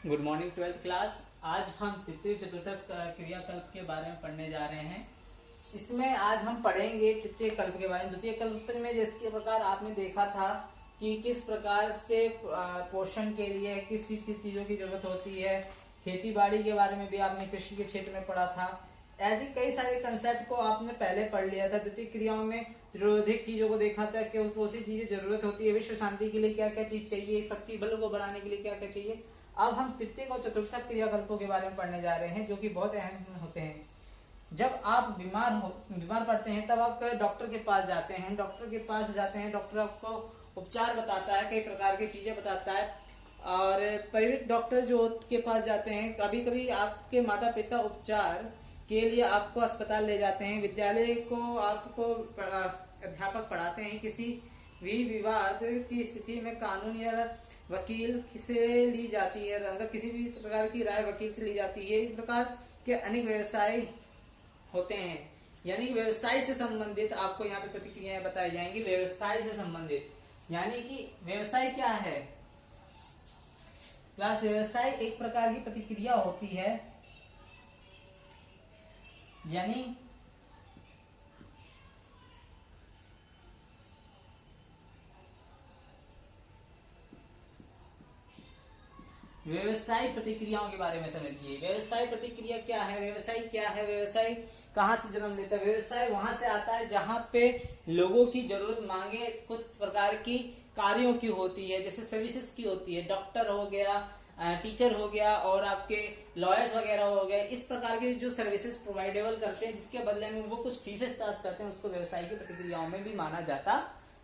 Good morning twelfth class. आज हम तृतीय चतुर्थक क्रियाकल्प के बारे में पढ़ने जा रहे हैं। इसमें आज हम पढ़ेंगे तृतीय कल्प के बारे में। द्वितीय कल्प में जिसके प्रकार आपने देखा था कि किस प्रकार से पोषण के लिए किस चीजों की जरूरत होती है, खेती बाड़ी के बारे में भी आपने कृषि के क्षेत्र में पढ़ा था। ऐसी कई सारे कंसेप्ट को आपने पहले पढ़ लिया था। द्वितीय क्रियाओं में जरूरधिक चीजों को देखा था कि कौन सी चीजें जरूरत होती है, विश्व शांति के लिए क्या क्या चीज चाहिए, शक्ति बल को बढ़ाने के लिए क्या क्या चाहिए। अब हम तृतीय और चतुर्थक क्रियाकल्पों के बारे में पढ़ने जा रहे हैं, जो कि बहुत अहम होते हैं। जब आप बीमार पड़ते हैं तब आप डॉक्टर के पास जाते हैं। डॉक्टर आपको उपचार बताता है, कई प्रकार की चीजें बताता है। और प्राइवेट डॉक्टर जो के पास जाते हैं, कभी कभी आपके माता पिता उपचार के लिए आपको अस्पताल ले जाते हैं। विद्यालय को आपको अध्यापक पढ़ाते हैं। किसी भी विवाद की स्थिति में कानून या वकील से ली जाती है, मतलब किसी भी प्रकार की राय वकील से ली जाती है। इस प्रकार के अनेक व्यवसाय होते हैं, यानी कि व्यवसाय से संबंधित आपको यहाँ पे प्रतिक्रियाएं बताई जाएंगी। व्यवसाय से संबंधित यानी कि व्यवसाय क्या है क्लास? व्यवसाय एक प्रकार की प्रतिक्रिया होती है, यानी व्यवसाय प्रतिक्रियाओं के बारे में समझिए। व्यवसाय प्रतिक्रिया क्या है, व्यवसाय कहाँ से जन्म लेता है? व्यवसाय वहां से आता है जहां पे लोगों की जरूरत मांगे कुछ प्रकार की कार्यों की होती है, जैसे सर्विसेज की होती है। डॉक्टर हो गया, टीचर हो गया और आपके लॉयर्स वगैरह हो गए। इस प्रकार के जो सर्विसेज प्रोवाइडेबल करते हैं, जिसके बदले में वो कुछ फीसेस चार्ज करते हैं, उसको व्यवसाय की प्रतिक्रियाओं में भी माना जाता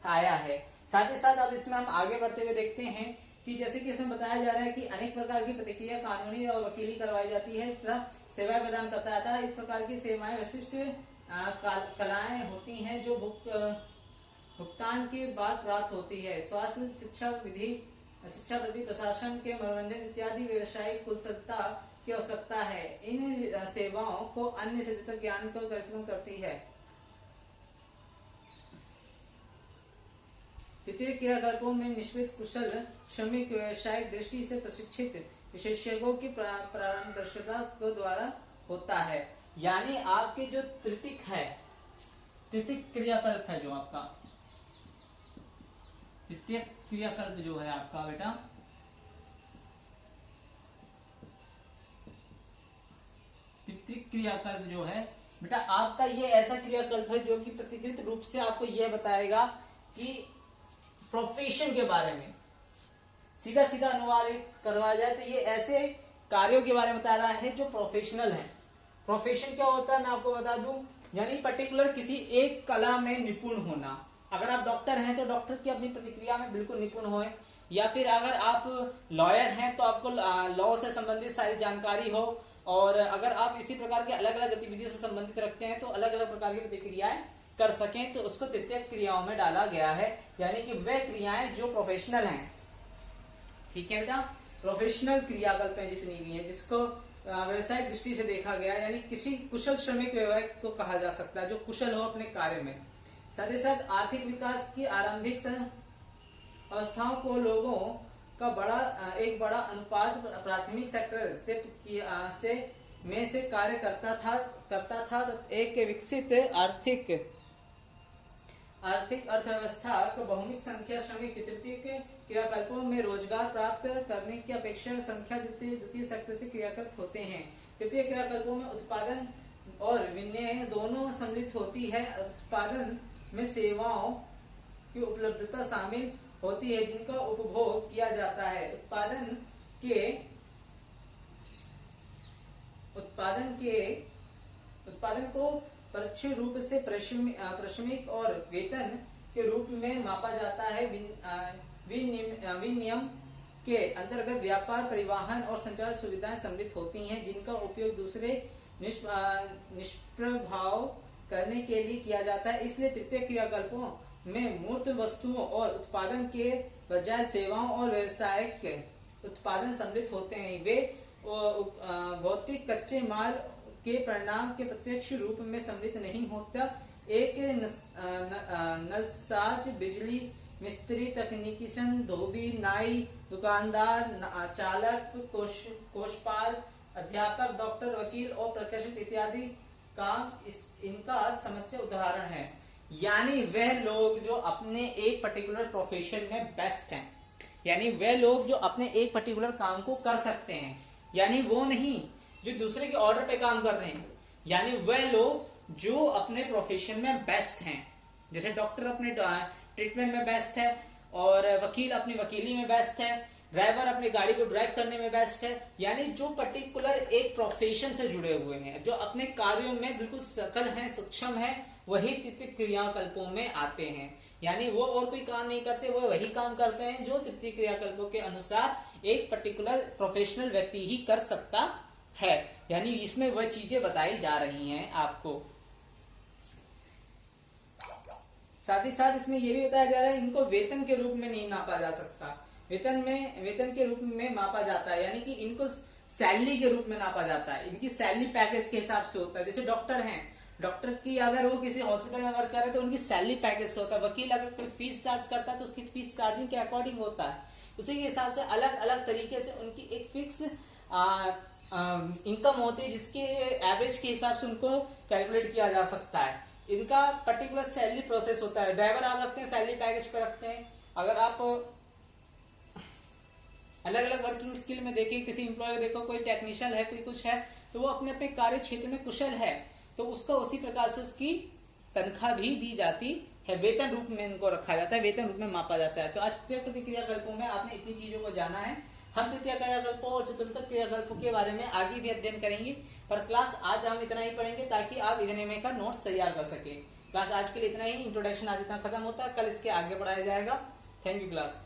आया है। साथ ही साथ अब इसमें हम आगे बढ़ते हुए देखते हैं कि जैसे कि इसमें बताया जा रहा है कि अनेक प्रकार की प्रतिक्रिया कानूनी और वकीली करवाई जाती है तथा सेवाएं प्रदान करता है। इस प्रकार की सेवाएं विशिष्ट कलाएं होती हैं जो भुगतान के बाद प्राप्त होती है। स्वास्थ्य, शिक्षा विधि, प्रशासन के मनोरंजन इत्यादि व्यवसायिक कुशलता की आवश्यकता है। इन सेवाओं को अन्य से ज्ञान को कार्यक्रम करती है। तृतीय क्रियाकल्पों में निश्चित कुशल श्रमिक व्यवसायिक दृष्टि से प्रशिक्षित विशेषज्ञों की पारदर्शिता के द्वारा होता है। यानी आपके जो तृतीय क्रियाकल्प है, जो आपका तृतीय क्रियाकल्प जो है आपका बेटा, तृतीय क्रियाकल्प जो है बेटा आपका, ये ऐसा क्रियाकल्प है जो कि प्रतिकृत रूप से आपको यह बताएगा कि प्रोफेशन के बारे में सीधा सीधा अनुवादित करवाया जाए तो ये ऐसे कार्यों के बारे में बता रहा है जो प्रोफेशनल हैं। प्रोफेशन क्या होता है मैं आपको बता दूं, यानी पर्टिकुलर किसी एक कला में निपुण होना। अगर आप डॉक्टर हैं तो डॉक्टर की अपनी प्रतिक्रिया में बिल्कुल निपुण हो, या फिर अगर आप लॉयर हैं तो आपको लॉ से संबंधित सारी जानकारी हो, और अगर आप इसी प्रकार के अलग अलग गतिविधियों से संबंधित रखते हैं तो अलग अलग प्रकार की प्रतिक्रियाएं कर सकें, तो उसको तृतीय क्रियाओं में डाला गया है। यानी कि वे क्रियाएं जो प्रोफेशनल हैं, ठीक है बेटा, प्रोफेशनल क्रियाकल्प हैं जितनी भी हैं, जिसको व्यवसायिक दृष्टि से देखा गया, यानी किसी कुशल श्रमिक व्यवसाय को कहा जा सकता है जो कुशल हो अपने कार्य में। साथ ही साथ आर्थिक विकास की आरंभिक अवस्थाओं को लोगों का एक बड़ा अनुपात प्राथमिक सेक्टर से कार्य करता था। एक विकसित आर्थिक अर्थव्यवस्था को बहुमुखी संख्या श्रमिक तृतीय क्रियाकल्पों में रोजगार प्राप्त करने की अपेक्षा संख्या द्वितीय सेक्टर से क्रियाकल्प होते हैं। तृतीय क्रियाकल्पों में उत्पादन और विनिमय दोनों सम्मिलित होती है। उत्पादन में सेवाओं की उपलब्धता शामिल होती है जिनका उपभोग किया जाता है। उत्पादन को परोक्ष रूप से पारिश्रमिक और वेतन के रूप में मापा जाता है। विनिमय के अंतर्गत व्यापार, परिवहन और संचार सुविधाएं सम्मिलित होती हैं जिनका उपयोग दूसरे निष्प्रभाव करने के लिए किया जाता है। इसलिए तृतीय क्रियाकल्पों में मूर्त वस्तुओं और उत्पादन के बजाय सेवाओं और व्यावसायिक उत्पादन सम्मिलित होते हैं। वे भौतिक कच्चे माल के परिणाम के प्रत्यक्ष रूप में सम्मिलित नहीं होता। एक नलसाज बिजली मिस्त्री, तकनीशियन, धोबी, नाई, दुकानदार, चालक, कोषपाल, अध्यापक, डॉक्टर, वकील और प्रकाशक इत्यादि काम इनका समस्या उदाहरण है। यानी वह लोग जो अपने एक पर्टिकुलर प्रोफेशन में बेस्ट हैं, यानी वह लोग जो अपने एक पर्टिकुलर काम को कर सकते हैं, यानी वो नहीं जो दूसरे के ऑर्डर पे काम कर रहे हैं, यानी वह लोग जो अपने प्रोफेशन में बेस्ट हैं। जैसे डॉक्टर अपने ट्रीटमेंट में बेस्ट है, और वकील अपनी वकीली में बेस्ट है, ड्राइवर अपनी गाड़ी को ड्राइव करने में बेस्ट है। यानी जो पर्टिकुलर एक प्रोफेशन से जुड़े हुए हैं, जो अपने कार्यों में बिल्कुल सकल हैं, सक्षम है, वही तृतीय क्रियाकल्पों में आते हैं। यानी वो और कोई काम नहीं करते, वो वही काम करते हैं जो तृतीय क्रियाकल्पों के अनुसार एक पर्टिकुलर प्रोफेशनल व्यक्ति ही कर सकता है। यानी इसमें वह चीजें बताई जा रही हैं आपको। साथ ही साथ इसमें यह भी बताया जा रहा है इनको वेतन के रूप में नहीं मापा जा सकता, वेतन के रूप में मापा जाता है, यानी कि इनको सैलरी के रूप में नापा जाता है। इनकी सैलरी पैकेज के हिसाब से होता है। जैसे डॉक्टर हैं, डॉक्टर की अगर वो किसी हॉस्पिटल में वर्क कर रहे हैं तो उनकी सैलरी पैकेज से होता है। वकील अगर कोई फीस चार्ज करता है तो उसकी फीस चार्जिंग के अकॉर्डिंग होता है। उसी के हिसाब से अलग अलग तरीके से उनकी एक फिक्स इनकम होती है, जिसके एवरेज के हिसाब से उनको कैलकुलेट किया जा सकता है। इनका पर्टिकुलर सैलरी प्रोसेस होता है। ड्राइवर आप रखते हैं सैलरी पैकेज पे रखते हैं। अगर आप अलग अलग वर्किंग स्किल में देखिए, किसी एम्प्लॉय को देखो, कोई टेक्नीशियन है, कोई कुछ है, तो वो अपने अपने कार्य क्षेत्र में कुशल है, तो उसका उसी प्रकार से उसकी तनख्वाह भी दी जाती है, वेतन रूप में इनको रखा जाता है, वेतन रूप में मापा जाता है। तो आज तृतीय क्रियाकल्पों में आपने इतनी चीजों को जाना है। हम तृतीय क्रियाकल्पों और चतुर्थ क्रियाकल्पों के बारे में आगे भी अध्ययन करेंगे, पर क्लास आज हम इतना ही पढ़ेंगे ताकि आप इधर का नोट्स तैयार कर सके। क्लास आज के लिए इतना ही, इंट्रोडक्शन आज इतना खत्म होता है, कल इसके आगे बढ़ाया जाएगा। Thank you class.